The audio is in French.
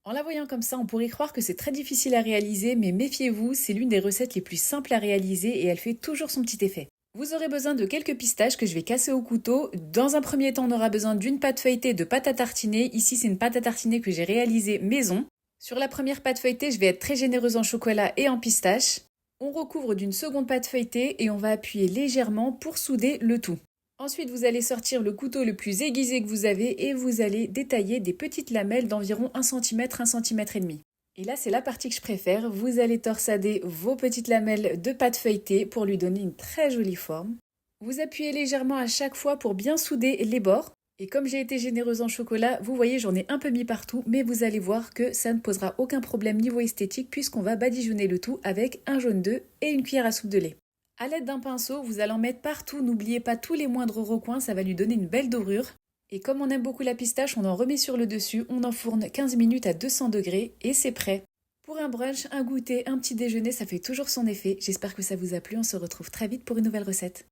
En la voyant comme ça, on pourrait croire que c'est très difficile à réaliser, mais méfiez-vous, c'est l'une des recettes les plus simples à réaliser et elle fait toujours son petit effet. Vous aurez besoin de quelques pistaches que je vais casser au couteau. Dans un premier temps, on aura besoin d'une pâte feuilletée de pâte à tartiner. Ici, c'est une pâte à tartiner que j'ai réalisée maison. Sur la première pâte feuilletée, je vais être très généreuse en chocolat et en pistache. On recouvre d'une seconde pâte feuilletée et on va appuyer légèrement pour souder le tout. Ensuite, vous allez sortir le couteau le plus aiguisé que vous avez et vous allez détailler des petites lamelles d'environ 1 cm, 1 cm et demi. Et là, c'est la partie que je préfère. Vous allez torsader vos petites lamelles de pâte feuilletée pour lui donner une très jolie forme. Vous appuyez légèrement à chaque fois pour bien souder les bords. Et comme j'ai été généreuse en chocolat, vous voyez, j'en ai un peu mis partout, mais vous allez voir que ça ne posera aucun problème niveau esthétique puisqu'on va badigeonner le tout avec un jaune d'œuf et une cuillère à soupe de lait. À l'aide d'un pinceau, vous allez en mettre partout, n'oubliez pas tous les moindres recoins, ça va lui donner une belle dorure. Et comme on aime beaucoup la pistache, on en remet sur le dessus, on enfourne 15 minutes à 200 degrés et c'est prêt. Pour un brunch, un goûter, un petit déjeuner, ça fait toujours son effet. J'espère que ça vous a plu, on se retrouve très vite pour une nouvelle recette.